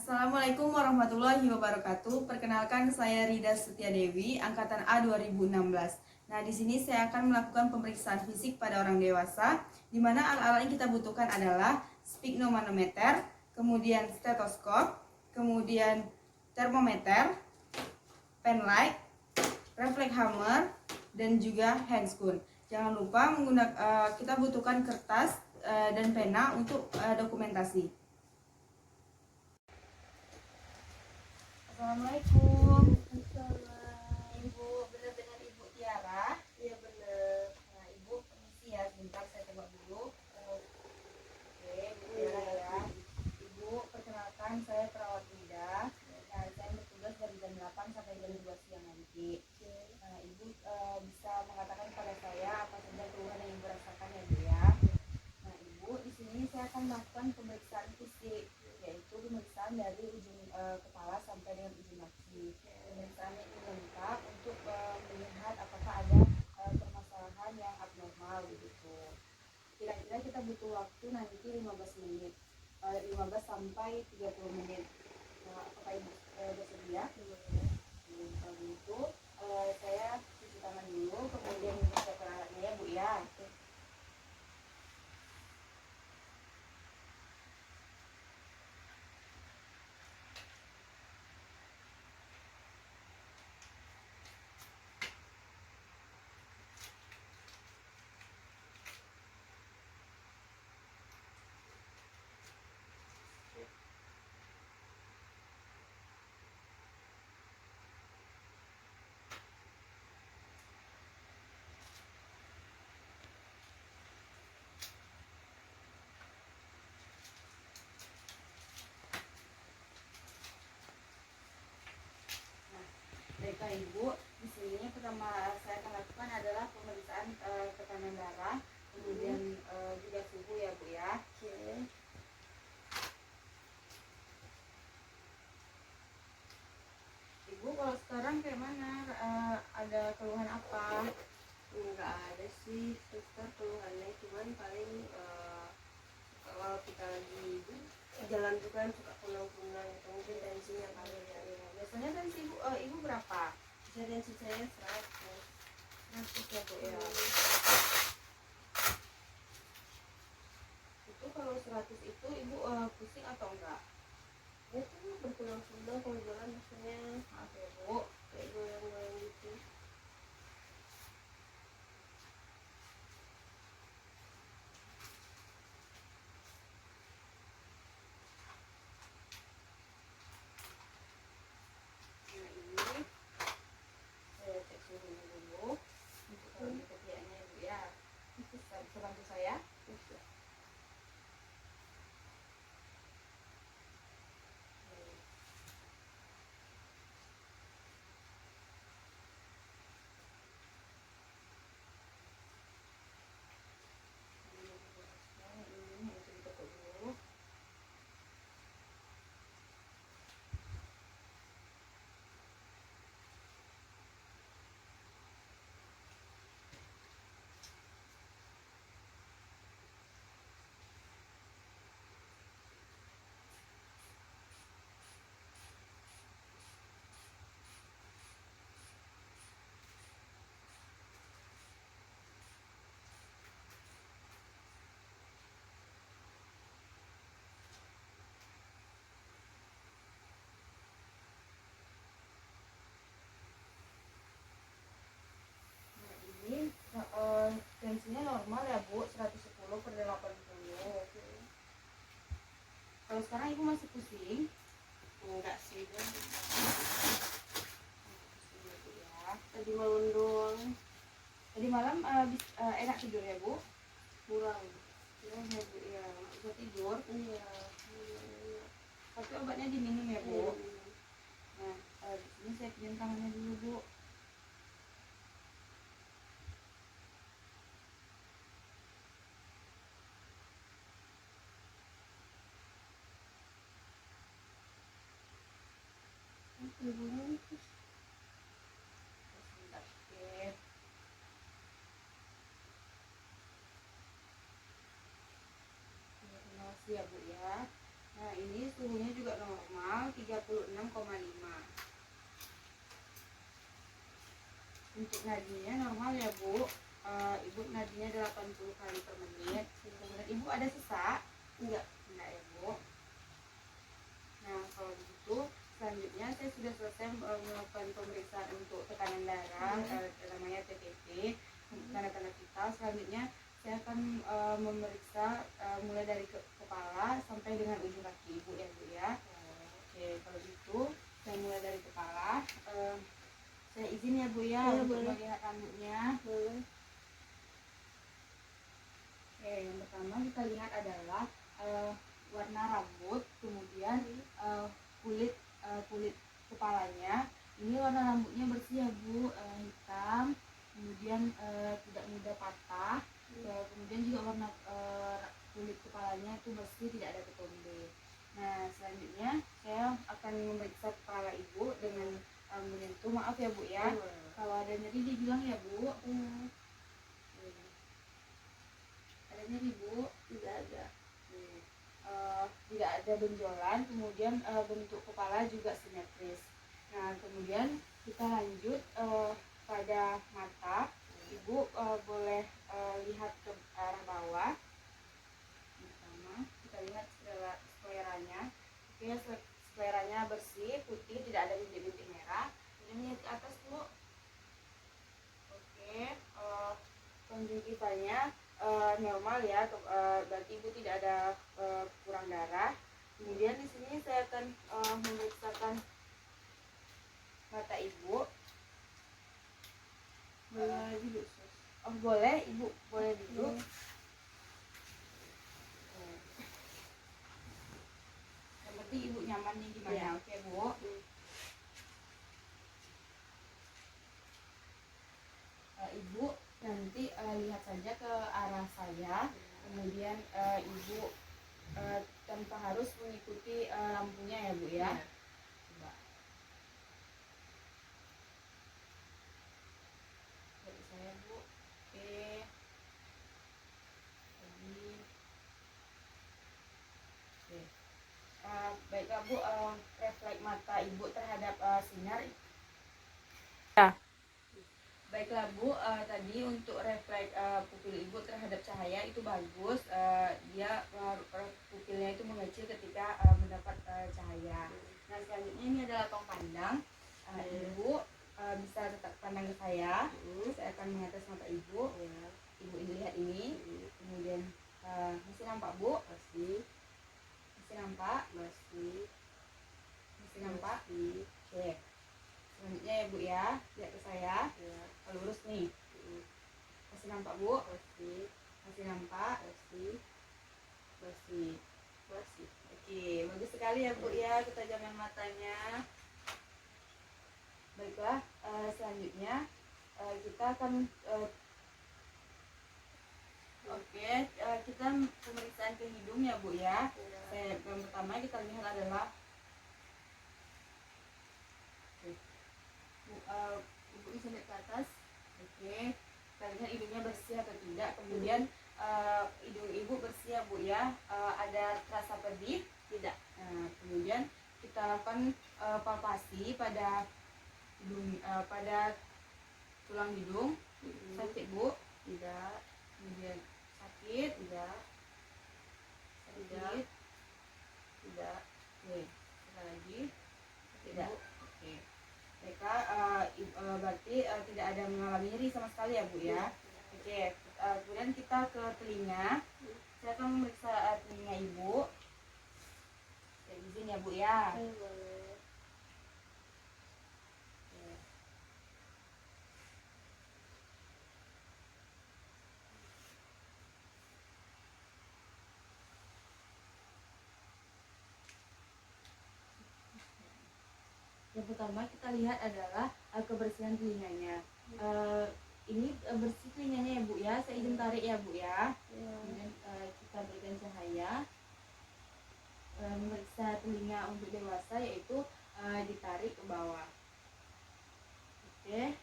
Assalamualaikum warahmatullahi wabarakatuh. Perkenalkan, saya Rida Setiadewi, angkatan A 2016. Nah, di sini saya akan melakukan pemeriksaan fisik pada orang dewasa, di mana alat-alat yang kita butuhkan adalah sphygmomanometer, kemudian stetoskop, kemudian termometer, pen light, refleks hammer, dan juga handscoon. Jangan lupa kita butuhkan kertas dan pena untuk dokumentasi. Assalamualaikum. Ibu benar dengan Ibu Tiara? Iya benar. Nah, Ibu permisi ya, sebentar saya tengok dulu. Oke, Ibu Tiara ya. Ibu, perkenalkan saya perawat Rida. Nah, saya bertugas dari jam 8 sampai jam 2 siang nanti. Nah, Ibu bisa mengatakan kepada saya apa saja keluhan yang Ibu rasakan ya, Bu ya. Nah, Ibu, di sini saya akan melakukan pemeriksaan fisik, yaitu pemeriksaan dari ujung kepala sampai dengan ujung kaki. Pemeriksaannya ini lengkap untuk melihat apakah ada permasalahan yang abnormal begitu. Kira-kira kita butuh waktu nanti 15 menit, 15 sampai 30 menit. Nah, apakah Ibu bersedia? Kalau gitu, saya cuci tangan dulu, kemudian Ibu siapkan alatnya ya, Bu ya. Baiklah Ibu, di sini pertama saya akan lakukan adalah pemeriksaan tekanan darah, kemudian juga suhu ya Bu ya. Ibu kalau sekarang kayak mana? Ada keluhan apa? Enggak ada sih suster keluhannya, cuman paling kalau kita lagi jalan tuh kan suka kunang-kunang atau mungkin tensinya kali ya. Biasanya tensi Ibu berapa? Tensi saya 100. 100 ya Bu ya. Itu kalau 100 itu Ibu pusing atau enggak? Ya tuh berkunang-kunang kalau jalan maksudnya Maaf ya Bu. kayak goyang-goyang gitu. Nah ini saya cek suhunya dulu untuk kalau di ketiaknya Ibu ya. Bisa bantu saya? Bisa. Ini itu ditekuk dulu. Tensinya normal ya Bu, 110/80. Kalau sekarang Ibu masih pusing? Enggak sih kan. Pusing ya Bu ya. Tadi malam doang Tadi malam enak tidur ya Bu? kurang. Kurang ya Bu ya, nggak bisa tidur. Iya. Tapi obatnya diminum ya Bu. Iya. Nah, di sini saya pinjam tangannya dulu Bu. Sebentar, oke. Terima kasih ya Bu ya. Nah ini suhunya juga normal 36,5. Untuk nadinya normal ya Bu. Ibu nadinya 80 kali per menit. Kemudian Ibu ada sesak? Enggak ya Bu. Nah kalau begitu selanjutnya saya sudah selesai melakukan pemeriksaan untuk tekanan darah, namanya TTP, tanda-tanda vital. Selanjutnya saya akan memeriksa mulai dari kepala sampai dengan ujung kaki Ibu ya Bu ya. Oke, kalau gitu saya mulai dari kepala. Saya izin ya Bu ya, untuk melihat rambutnya. Boleh. Oke, yang pertama kita lihat adalah warna rambut, kemudian kulit kepalanya. Ini warna rambutnya bersih ya Bu, hitam, kemudian tidak mudah patah. Kemudian juga warna kulit kepalanya itu bersih, tidak ada ketombe. Nah selanjutnya saya akan memeriksa kepala Ibu dengan menyentuh. Maaf ya Bu ya, kalau ada nyeri dibilang ya Bu. Ada nyeri Bu? Tidak ada. Tidak ada benjolan, kemudian bentuk kepala juga simetris. Nah kemudian kita lanjut pada mata. Ibu boleh lihat ke arah bawah. Pertama kita lihat skleranya. Oke, skleranya bersih, putih, tidak ada bintik-bintik merah. Ini ke atas Bu. Oke, konjungtivanya normal ya, berarti Ibu tidak ada kurang darah. Kemudian di sini saya akan memeriksakan mata Ibu. Boleh duduk. Oh boleh Ibu, boleh duduk. Yang penting Ibu nyamannya gimana, Ya. Oke Bu. Ibu nanti lihat saja ke arah saya, kemudian Ibu tanpa harus mengikuti lampunya ya Bu ya. Coba. Dari saya Bu. Oke. Lagi. Oke. Baiklah Bu, refleks mata Ibu terhadap sinar. Ya. Baiklah Bu, tadi untuk refleks pupil Ibu terhadap cahaya itu bagus. Dia pupilnya itu mengecil ketika mendapat cahaya. Nah selanjutnya ini adalah tong pandang. Ibu bisa tetap pandang ke saya. Saya akan mengatas mata Ibu. Ibu lihat ini. Kemudian masih nampak Bu? Masih nampak? Masih nampak? Oke. Selanjutnya ya Bu ya, lihat ke saya. Lurus nih. Masih nampak Bu? Masih nampak? Masih. Oke, bagus sekali ya Bu ya ketajaman matanya. Baiklah, selanjutnya kita akan kita pemeriksaan ke hidung ya Bu ya. Yang pertama kita lihat adalah Ibu bisa lihat ke atas. Oke, kita lihat hidungnya bersih atau tidak. Kemudian hidung Ibu bersih ya Bu ya. Ada rasa pedih? Tidak. Kemudian kita lakukan palpasi pada hidung, pada tulang hidung. Sakit Bu? Tidak. Kemudian sakit? Tidak. Sakit? Tidak. Oke, sekali lagi. Tidak. Oke. Mereka berarti tidak ada mengalami nyeri sama sekali ya Bu ya. Oke, kemudian kita ke telinga. Saya akan memeriksa telinga Ibu. Saya izin ya Bu ya. Yang pertama kita lihat adalah kebersihan telinganya. Ini bersih telinganya ya Bu ya. Saya izin tarik ya Bu ya. Kemudian kita berikan cahaya. Memeriksa telinga untuk dewasa yaitu ditarik ke bawah. Oke.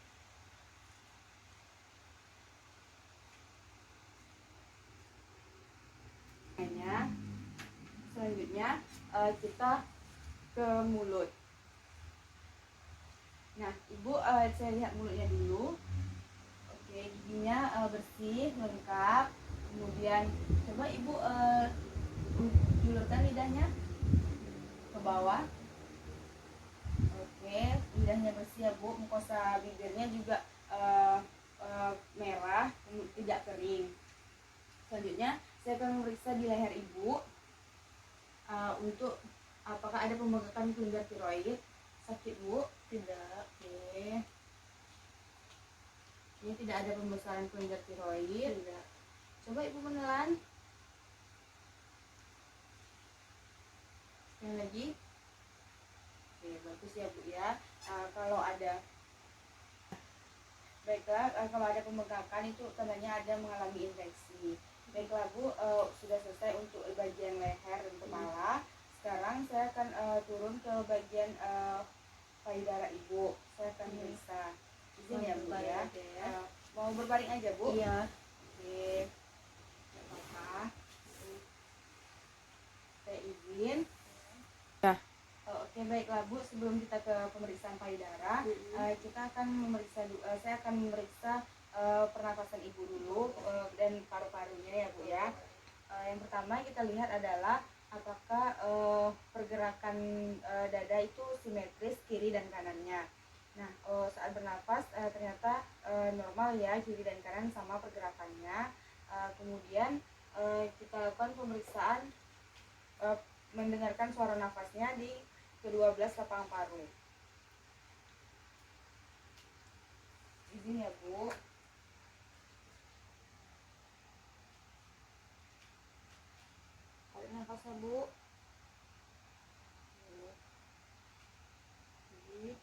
Selanjutnya kita ke mulut. Nah, Ibu, saya lihat mulutnya dulu. Oke, giginya bersih, lengkap. Kemudian coba Ibu julurkan lidahnya ke bawah. Oke, lidahnya bersih ya Bu. Mukosa bibirnya juga merah, tidak kering. Selanjutnya saya akan memeriksa di leher Ibu untuk apakah ada pembengkakan kelenjar tiroid. Sakit Bu? Tidak. Oke. Ini tidak ada pembesaran kelenjar tiroid. Tidak. Coba Ibu menelan. Sekali lagi. Oke, bagus ya Bu ya. Kalau ada Baiklah, kalau ada pembengkakan itu tandanya ada mengalami infeksi. Baiklah Bu, sudah selesai untuk bagian leher dan kepala. Sekarang saya akan turun ke bagian payudara Ibu. Saya akan periksa. Izin ya Bu ya. Mau berbaring aja Bu? Iya. Oke. Nggak apa-apa. Saya izin. Oke, baiklah Bu, sebelum kita ke pemeriksaan payudara, kita akan memeriksa saya akan memeriksa pernapasan Ibu dulu dan paru-parunya ya Bu ya. Yang pertama kita lihat adalah apakah pergerakan dada itu simetris kiri dan kanannya. Nah, saat bernapas ternyata normal ya, kiri dan kanan sama pergerakannya. Kemudian kita lakukan pemeriksaan mendengarkan suara nafasnya di ke-12 lapang paru. Izin ya Bu. Tarik nafasnya Bu. Jadi,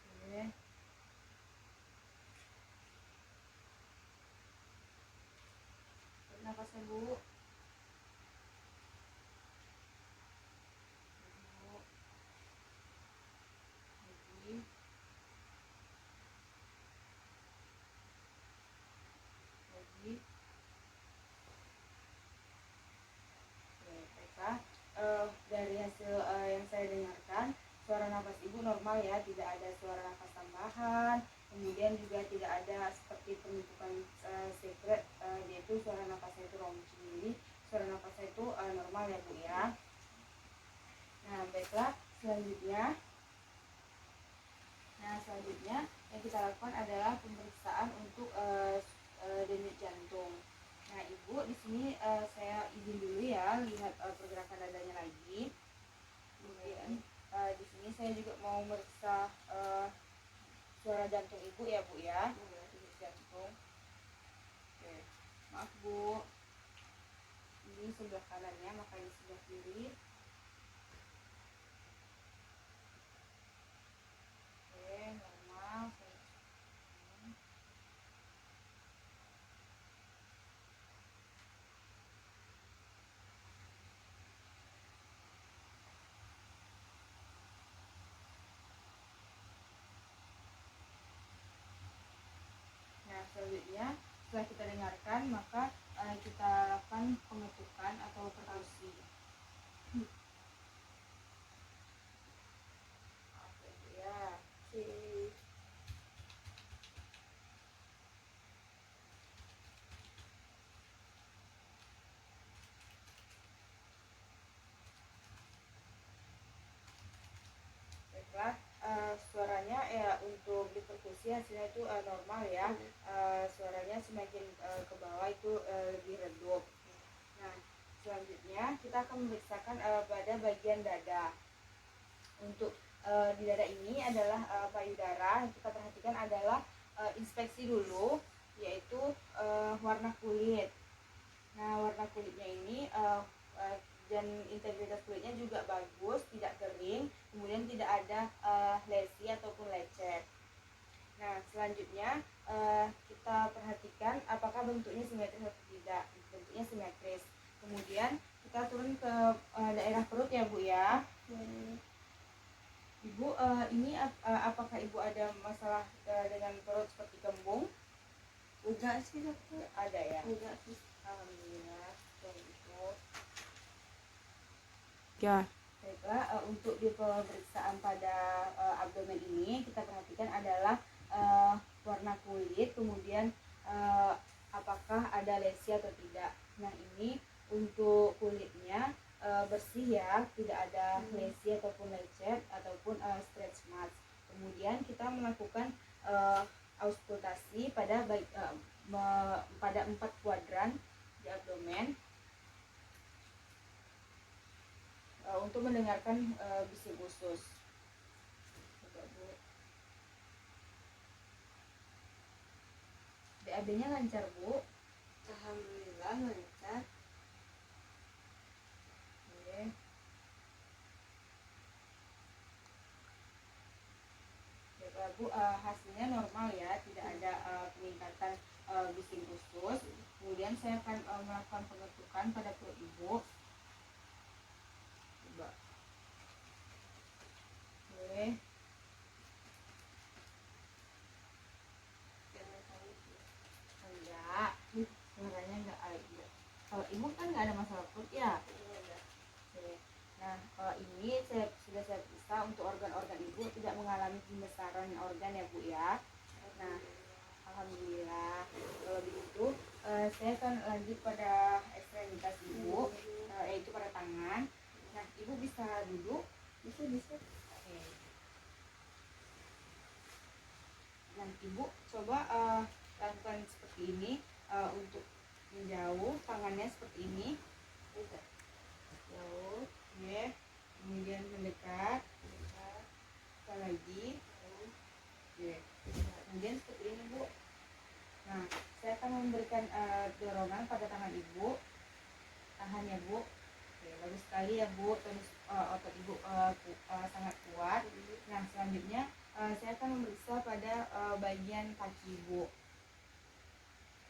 oke. Tarik nafasnya Bu. Lagi. Lagi. Oke, baiklah. Dari hasil yang saya dengarkan, suara nafas Ibu normal ya, tidak ada suara nafas tambahan, kemudian juga tidak ada seperti pembentukan secret, yaitu suara nafasnya itu ronci. Jadi suara nafasnya itu normal ya Bu ya. Nah, baiklah, selanjutnya yang kita lakukan adalah pemeriksaan untuk denyut jantung. Nah, Ibu, di sini saya izin dulu ya, lihat pergerakan dadanya lagi. Kemudian di sini saya juga mau meriksa suara jantung Ibu ya Bu ya, denyut jantung. Oke, maaf Bu, ini sebelah kanannya, maka ini sebelah kiri. Oke, normal. Nah, selanjutnya setelah kita dengarkan, maka kita lakukan pengetukan atau perkusi. Oke Bu ya. Baiklah, suaranya ya untuk diperkusi hasilnya itu normal ya. Suaranya semakin ke bawah itu lebih redup. Nah, selanjutnya kita akan memeriksakan pada bagian dada. Untuk di dada ini adalah payudara. Yang kita perhatikan adalah inspeksi dulu, yaitu warna kulit. Nah, warna kulitnya ini dan integritas kulitnya juga bagus, tidak kering, kemudian tidak ada lesi ataupun lecet. Nah, selanjutnya kita perhatikan apakah bentuknya simetris atau tidak. Bentuknya simetris. Kemudian kita turun ke daerah perut ya Bu ya. Ibu, ini apakah ibu ada masalah dengan perut seperti kembung? Enggak sih dokter, Ada ya. enggak sih. Alhamdulillah. Kalau gitu. Ya. Baiklah, untuk di pemeriksaan pada abdomen ini kita perhatikan adalah warna kulit, kemudian apakah ada lesi atau tidak. Nah ini untuk kulitnya bersih ya, tidak ada lesi ataupun lecet ataupun stretch marks. Kemudian kita melakukan auskultasi pada 4 kuadran di abdomen untuk mendengarkan bising usus. Coba Bu. BAB-nya lancar Bu. Alhamdulillah lancar. Oke. Baiklah Bu, hasilnya normal ya, tidak ada peningkatan bising usus. Kemudian saya akan melakukan pengetukan pada perut Ibu. Coba. Oke. Enggak, suaranya enggak ada. Kalau Ibu kan nggak ada masalah perut ya. Oke. Nah, ini sudah saya periksa untuk organ-organ Ibu tidak mengalami pembesaran organ ya Bu ya. Nah, alhamdulillah. Kalau begitu, saya akan lanjut pada ekstremitas Ibu, yaitu pada tangan. Nah, Ibu bisa duduk? Bisa. Oke. Nah, Ibu coba lakukan seperti ini untuk menjauh, tangannya seperti ini. Jauh, ya. Kemudian mendekat, sekali lagi. Oke. Kemudian seperti ini Bu. Nah, saya akan memberikan dorongan pada tangan Ibu. Tahan ya Bu. Oke, bagus sekali ya Bu. Terus otot Ibu sangat kuat. Nah, selanjutnya saya akan memeriksa pada bagian kaki Ibu.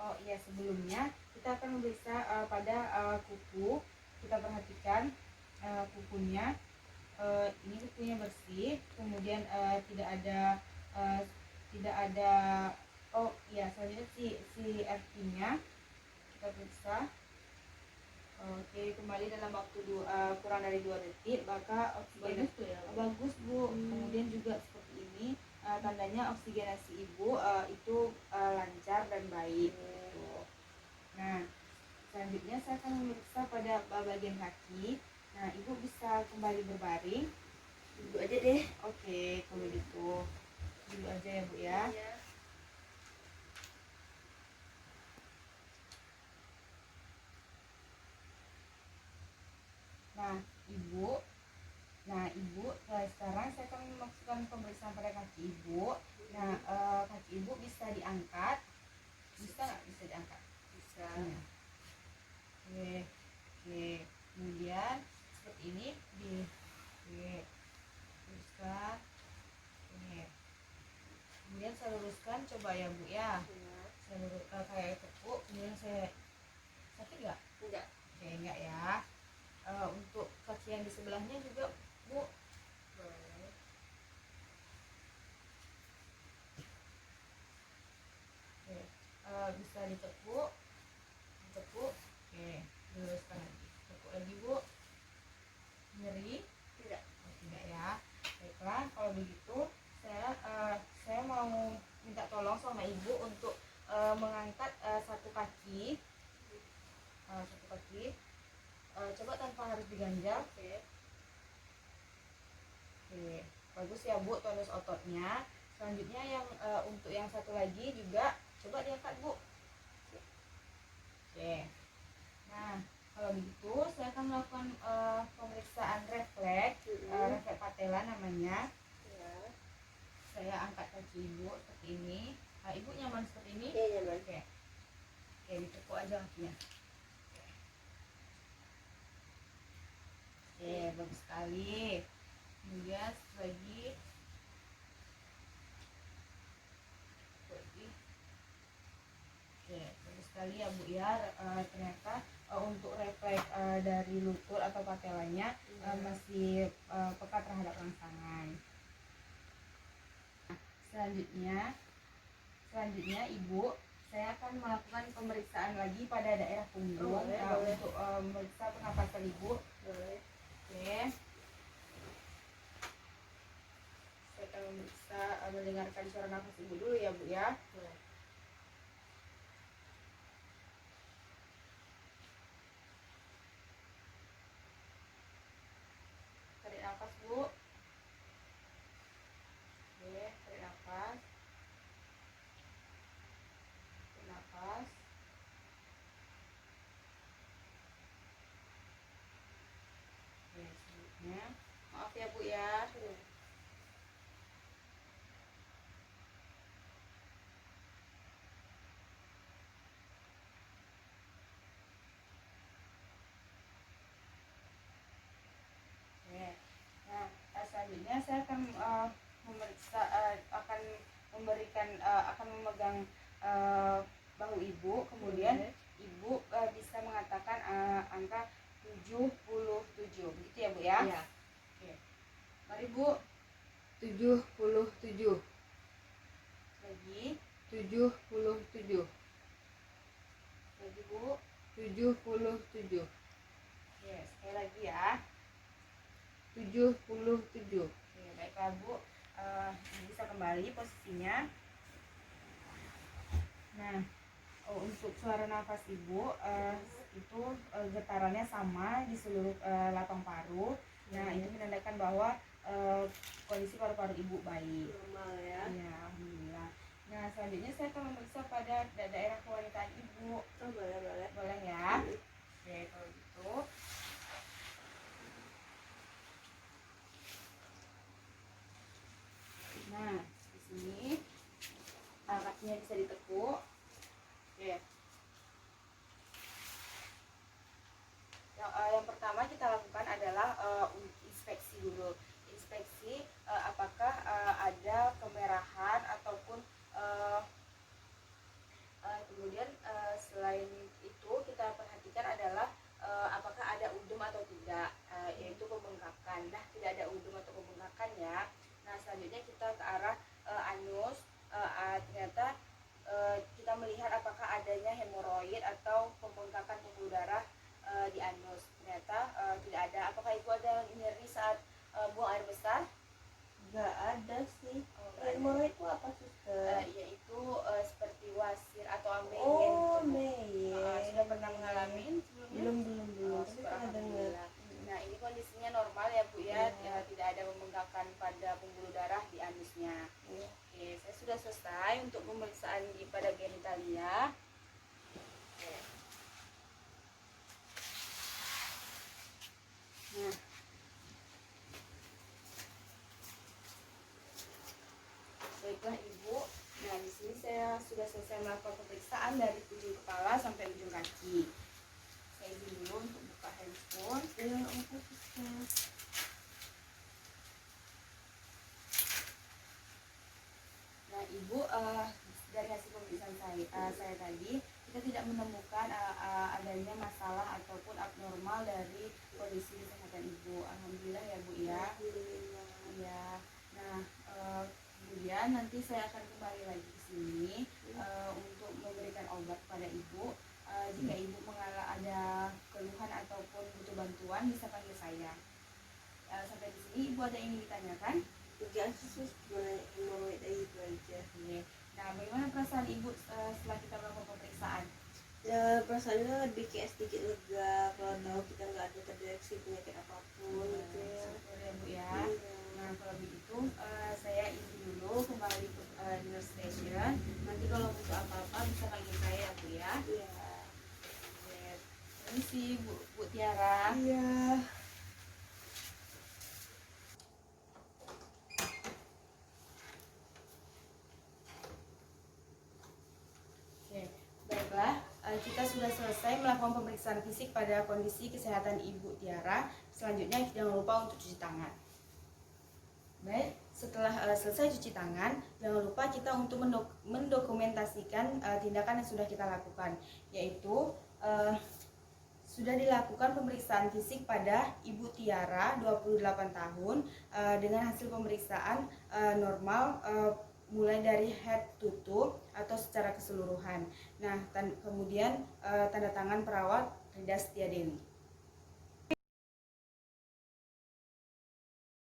Oh iya, sebelumnya kita akan memeriksa pada kuku. Kita perhatikan kukunya. Ini kukunya bersih, kemudian uh, tidak ada. Oh iya, selanjutnya si FT-nya kita periksa. Oke, kembali dalam waktu kurang dari 2 detik, maka oksigen bagus Bu. Kemudian juga seperti ini tandanya oksigenasi Ibu itu lancar dan baik. Gitu. Nah, selanjutnya saya akan memeriksa pada bagian kaki. Nah, Ibu bisa kembali berbaring. Duduk aja deh. Oke, kalau gitu dulu aja ya Bu ya. Iya. Nah, Ibu, sekarang saya akan melakukan pemeriksaan pada kaki Ibu. Nah, kaki Ibu bisa diangkat. Bisa nggak? Bisa diangkat? Bisa. Iya. Oke. Kemudian seperti ini luruskan. Oke. Kemudian saya luruskan, coba ya Bu ya. Iya. Saya luruskan kayak tepuk. Kemudian saya sakit nggak? Enggak. Oke, enggak ya. Untuk kaki yang di sebelahnya juga Bu. Boleh. Oke. Bisa ditekuk. Oke, luruskan lagi. Tekuk lagi Bu. Nyeri? Tidak. Oh, tidak ya. Baiklah, kalau begitu saya mau minta tolong sama Ibu untuk mengangkat satu kaki. Coba tanpa harus diganjal. Oke. Oke, bagus ya Bu, tonus ototnya. Selanjutnya yang untuk yang satu lagi juga coba diangkat Bu. Oke. Nah, kalau begitu saya akan melakukan pemeriksaan refleks, refleks patella namanya. Ya. Saya angkat kaki Ibu seperti ini. Ibu nyaman seperti ini? Iya, nyaman. Oke, ditekuk aja kakinya. Oke, bagus sekali. Kemudian lagi. Oke, bagus sekali ya Bu ya. Ternyata untuk refleks dari lutut atau patelanya masih peka terhadap rangsangan. Selanjutnya Ibu, saya akan melakukan pemeriksaan lagi pada daerah punggung Boleh. untuk memeriksa pernapasan Ibu. Boleh. Oke. Saya akan memeriksa, mendengarkan suara nafas Ibu dulu ya Bu ya. Boleh. Tarik nafas Bu. Oke, tarik nafas. Tarik nafas. Oke, selanjutnya. Maaf ya Bu ya. Oke. Nah, selanjutnya saya akan memeriksa, akan memberikan, akan memegang bahu Ibu, kemudian Ibu bisa mengatakan angka 77, begitu ya Bu ya? Iya. Oke. Mari Bu. 77. Lagi. 77. Lagi Bu. 77. Oke, sekali lagi ya. 77. Oke, baiklah Bu. Bisa kembali posisinya. Nah, untuk suara nafas Ibu itu getarannya sama di seluruh latang paru. Nah, ini menandakan bahwa kondisi paru-paru Ibu baik. Normal ya. Ya, alhamdulillah. Nah, selanjutnya saya akan memeriksa pada daerah kewanitaan Ibu. Oh, boleh. Boleh ya? Oke, kalau gitu. Nah, di sini kakinya bisa ditekuk. Oke. Yang pertama kita lakukan adalah inspeksi dulu. Inspeksi apakah ada kemerahan ataupun kemudian selain itu kita perhatikan adalah apakah ada udem atau tidak, yaitu pembengkakan. Nah, tidak ada udem atau pembengkakan ya. Nah, selanjutnya kita ke arah anus. Ternyata kita melihat apakah adanya hemoroid atau pembengkakan pembuluh darah di anus. Ternyata tidak ada. Apakah Ibu ada nyeri saat buang air besar? Nggak ada sih. Nggak ada. Hemoroid itu apa suster? Yaitu seperti wasir atau ambeien. Oh, gitu, Bu. ambeien. Sudah pernah mengalami sebelumnya? Belum. Oh, Tapi pernah dengar. alhamdulillah. Nah, ini kondisinya normal ya Bu ya. Tidak ada pembengkakan pada pembuluh darah di anusnya. Iya. Oke, saya sudah selesai untuk pemeriksaan pada genitalia. Nah, baiklah Ibu. Nah, di sini saya sudah selesai melakukan pemeriksaan dari ujung kepala sampai ujung kaki. Saya izin dulu untuk buka handphone. Ya, apa suster? Nah, Ibu, dari hasil pemeriksaan saya tadi, kita tidak menemukan adanya masalah ataupun abnormal dari kondisi kesehatan Ibu. Alhamdulillah ya Bu ya. Alhamdulillah. Ya. Nah, kemudian nanti saya akan kembali lagi ke sini untuk memberikan obat pada Ibu. Jika Ibu mengalami ada keluhan ataupun butuh bantuan, bisa panggil saya. Sampai di sini Ibu ada yang ingin ditanyakan? Kerjaan khusus boleh hemoroid itu aja. Oke. Nah, bagaimana perasaan Ibu setelah kita melakukan pemeriksaan? Ya, perasaannya lebih kayak sedikit lega kalau tahu kita nggak ada terdeteksi penyakit apapun gitu ya. Syukur ya Bu ya. Iya. Nah, kalau begitu saya izin dulu kembali ke nurse station. Nanti kalau butuh apa-apa bisa panggil saya ya Bu ya. Iya. Oke. Permisi Bu Tiara. Iya. Oke, baiklah, kita sudah selesai melakukan pemeriksaan fisik pada kondisi kesehatan Ibu Tiara. Selanjutnya jangan lupa untuk cuci tangan. Baik, setelah selesai cuci tangan, jangan lupa kita untuk mendokumentasikan tindakan yang sudah kita lakukan, yaitu sudah dilakukan pemeriksaan fisik pada Ibu Tiara 28 tahun dengan hasil pemeriksaan normal mulai dari head to toe atau secara keseluruhan. Nah, kemudian tanda tangan perawat Rida Setiadewi.